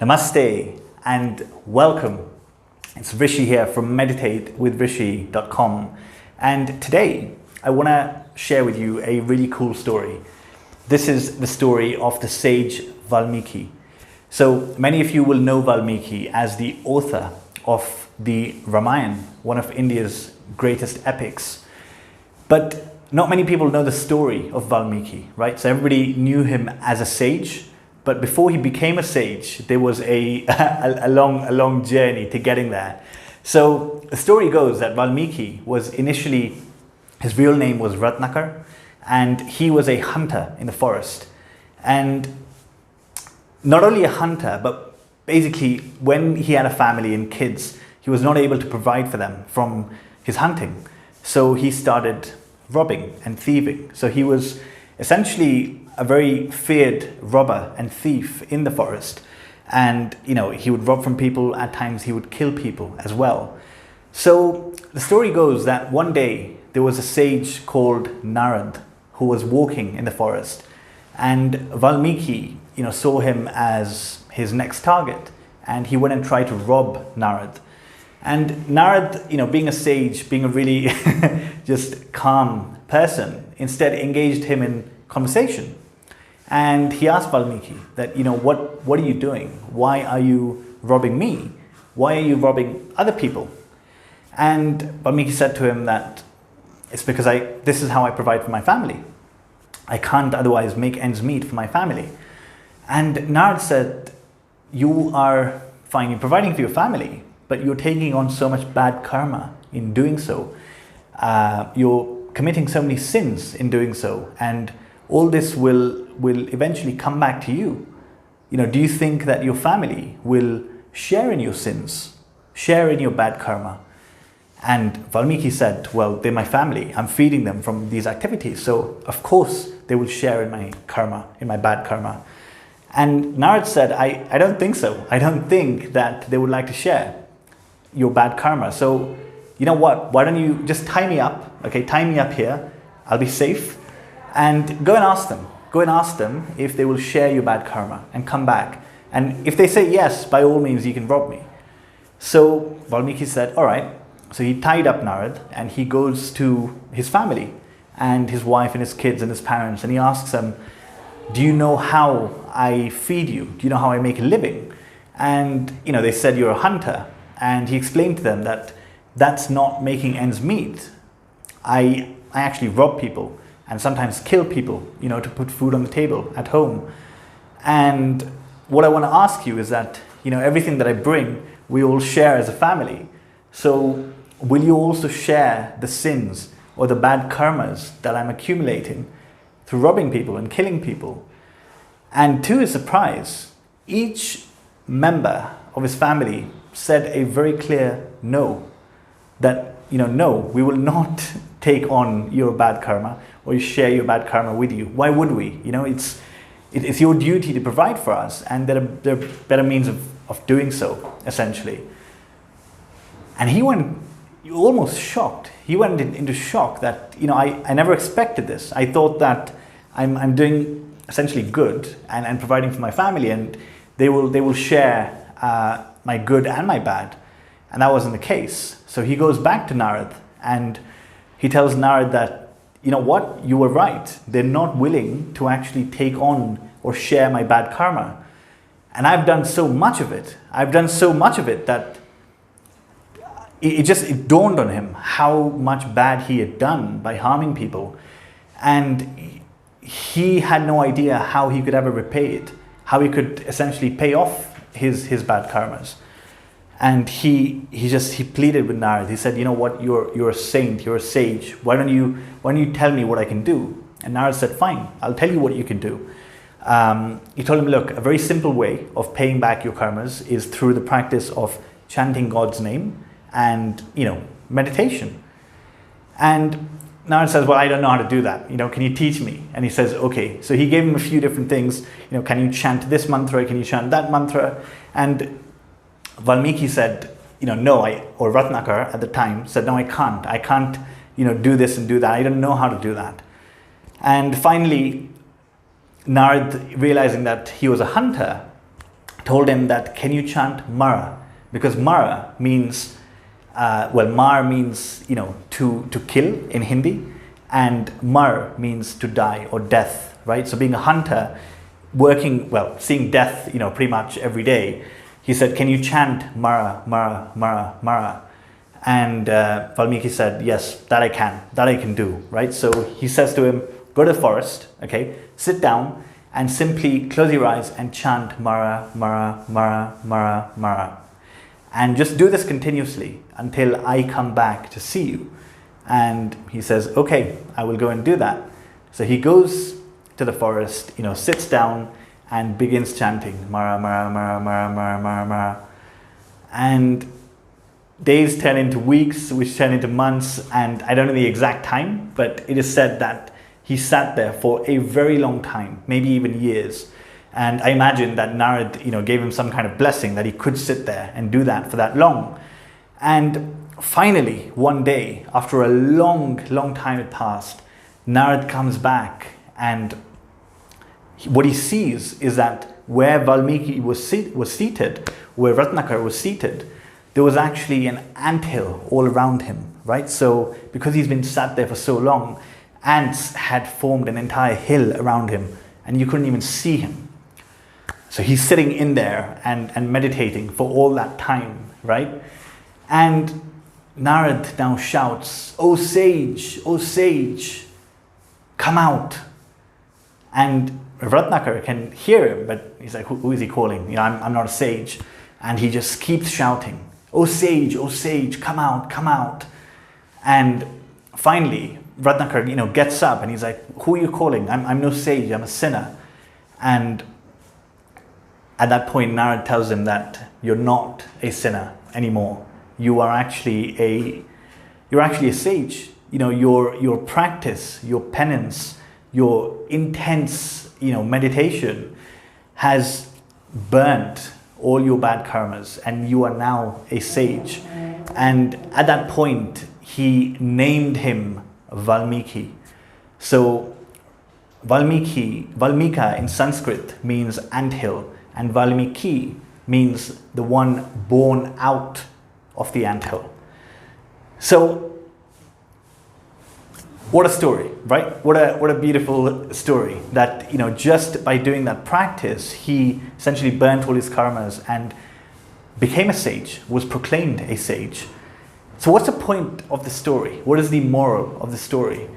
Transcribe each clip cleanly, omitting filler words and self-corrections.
Namaste and welcome. It's Rishi here from meditatewithrishi.com, and today I want to share with you a really cool story. This is the story of the Sage Valmiki. So many of you will know Valmiki as the author of the Ramayana, one of India's greatest epics. But not many people know the story of Valmiki, right? So everybody knew him as a sage. But before he became a sage, there was a long journey to getting there. So the story goes that Valmiki was initially, his real name was Ratnakar, and he was a hunter in the forest. And not only a hunter, but basically when he had a family and kids, he was not able to provide for them from his hunting. So he started robbing and thieving. So he was essentially a very feared robber and thief in the forest. And, he would rob from people. At times he would kill people as well. So the story goes that one day there was a sage called Narada who was walking in the forest. And Valmiki, saw him as his next target. And he went and tried to rob Narada. And Narada, being a sage, being a really just calm person, instead engaged him in conversation. And he asked Valmiki that, what are you doing? Why are you robbing me? Why are you robbing other people? And Valmiki said to him that it's because this is how I provide for my family. I can't otherwise make ends meet for my family. And Narada said, you are fine, you're providing for your family, but you're taking on so much bad karma in doing so. You're committing so many sins in doing so. And all this will eventually come back to you. Do you think that your family will share in your sins, share in your bad karma? And Valmiki said, well, they're my family. I'm feeding them from these activities. So of course they will share in my karma, in my bad karma. And Narada said, I don't think so. I don't think that they would like to share your bad karma. So you know what? Why don't you just tie me up? Okay, tie me up here. I'll be safe. And go and ask them. Go and ask them if they will share your bad karma and come back. And if they say yes, by all means, you can rob me. So Valmiki said, all right. So he tied up Narada and he goes to his family and his wife and his kids and his parents. And he asks them, do you know how I feed you? Do you know how I make a living? And, they said, you're a hunter. And he explained to them that that's not making ends meet. I actually rob people and sometimes kill people, to put food on the table at home. And what I want to ask you is that, everything that I bring, we all share as a family. So will you also share the sins or the bad karmas that I'm accumulating through robbing people and killing people? And to his surprise, each member of his family said a very clear no. That, no, we will not take on your bad karma or share your bad karma with you. Why would we? It's your duty to provide for us, and there are better means of doing so, essentially. And he went almost shocked. He went into shock that, I never expected this. I thought that I'm doing essentially good and providing for my family, and they will share my good and my bad. And that wasn't the case. So he goes back to Narada and he tells Narada that, you know what, you were right. They're not willing to actually take on or share my bad karma. And I've done so much of it. I've done so much of it that it dawned on him how much bad he had done by harming people. And he had no idea how he could ever repay it, how he could essentially pay off his bad karmas. And he pleaded with Narada. He said, you know what, you're a saint, you're a sage. Why don't you tell me what I can do? And Narada said, fine, I'll tell you what you can do. He told him, look, a very simple way of paying back your karmas is through the practice of chanting God's name and, meditation. And Narada says, well, I don't know how to do that. Can you teach me? And he says, okay. So he gave him a few different things. Can you chant this mantra? Can you chant that mantra? And Valmiki said, or Ratnakar at the time said, no, I can't, do this and do that. I don't know how to do that. And finally, Narada, realizing that he was a hunter, told him that, can you chant Mara? Because Mara means, Mar means, to kill in Hindi, and Mar means to die or death, right? So being a hunter, seeing death, pretty much every day, he said, can you chant Mara, Mara, Mara, Mara? And Valmiki said, yes, that I can do, right? So he says to him, go to the forest, okay, sit down and simply close your eyes and chant Mara, Mara, Mara, Mara, Mara. And just do this continuously until I come back to see you. And he says, okay, I will go and do that. So he goes to the forest, sits down and begins chanting Mara, Mara, Mara, Mara, Mara, Mara, Mara. And days turn into weeks, which turn into months, and I don't know the exact time, but it is said that he sat there for a very long time, maybe even years. And I imagine that Narad, gave him some kind of blessing that he could sit there and do that for that long. And finally, one day, after a long, long time had passed, Narad comes back, and what he sees is that where Valmiki was seated, where Ratnakar was seated, there was actually an anthill all around him, right? So because he's been sat there for so long, ants had formed an entire hill around him, and you couldn't even see him. So he's sitting in there and meditating for all that time, right? And Narad now shouts, "O sage, come out." And Ratnakar can hear him, but he's like, who is he calling? I'm not a sage. And he just keeps shouting, "O sage, come out, come out." And finally, Ratnakar, gets up and he's like, "Who are you calling? I'm no sage, I'm a sinner." And at that point, Narad tells him that you're not a sinner anymore. You are actually a sage. Your practice, your penance, your intense, meditation has burnt all your bad karmas, and you are now a sage. And at that point, he named him Valmiki. So Valmika in Sanskrit means anthill, and Valmiki means the one born out of the anthill. So what a story, right? What a beautiful story that, just by doing that practice, he essentially burnt all his karmas and became a sage, was proclaimed a sage. So what's the point of the story? What is the moral of the story?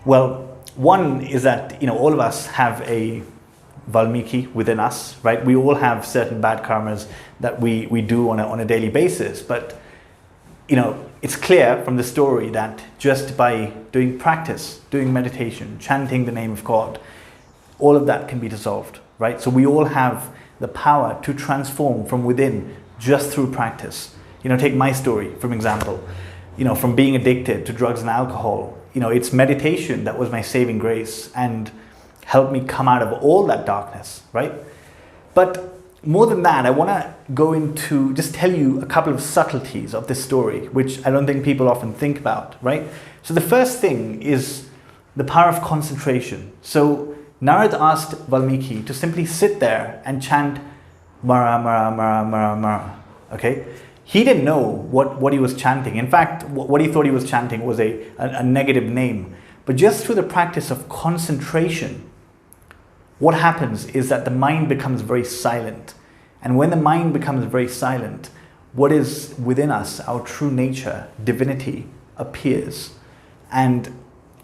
Well, one is that, all of us have a Valmiki within us, right? We all have certain bad karmas that we do on a daily basis, but it's clear from the story that just by doing practice, doing meditation, chanting the name of God, all of that can be dissolved, right? So we all have the power to transform from within just through practice. Take my story, for example, from being addicted to drugs and alcohol, it's meditation that was my saving grace and helped me come out of all that darkness, right? But more than that, I want to go into, just tell you a couple of subtleties of this story, which I don't think people often think about, right? So the first thing is the power of concentration. So Narad asked Valmiki to simply sit there and chant Mara, Mara, Mara, Mara, Mara, okay? He didn't know what he was chanting. In fact, what he thought he was chanting was a negative name. But just through the practice of concentration, what happens is that the mind becomes very silent. And when the mind becomes very silent, what is within us, our true nature, divinity, appears. And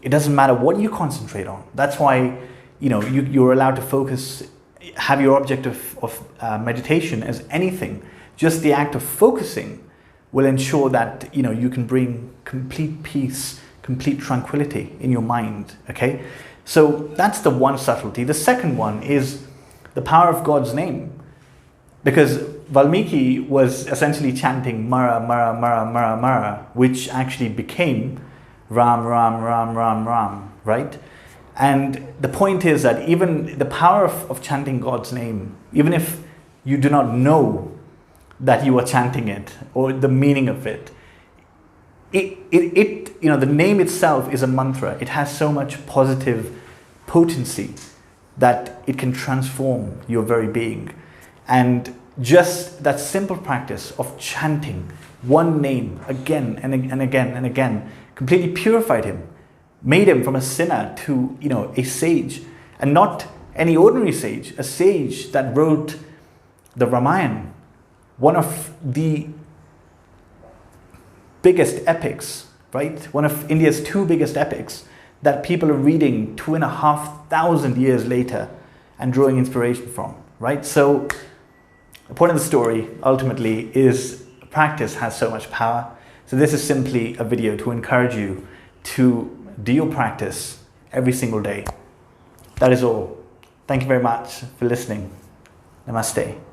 it doesn't matter what you concentrate on. That's why you're allowed to focus, have your object of meditation as anything. Just the act of focusing will ensure that you can bring complete peace, complete tranquility in your mind, okay? So that's the one subtlety. The second one is the power of God's name. Because Valmiki was essentially chanting Mara, Mara, Mara, Mara, Mara, which actually became Ram, Ram, Ram, Ram, Ram, right? And the point is that even the power of chanting God's name, even if you do not know that you are chanting it or the meaning of it, the name itself is a mantra. It has so much positive potency that it can transform your very being. And just that simple practice of chanting one name again and again and again completely purified him, made him from a sinner to, a sage, and not any ordinary sage, a sage that wrote the Ramayana, one of the biggest epics, right? One of India's two biggest epics that people are reading 2,500 years later and drawing inspiration from, right? So the point of the story ultimately is practice has so much power. So this is simply a video to encourage you to do your practice every single day. That is all. Thank you very much for listening. Namaste.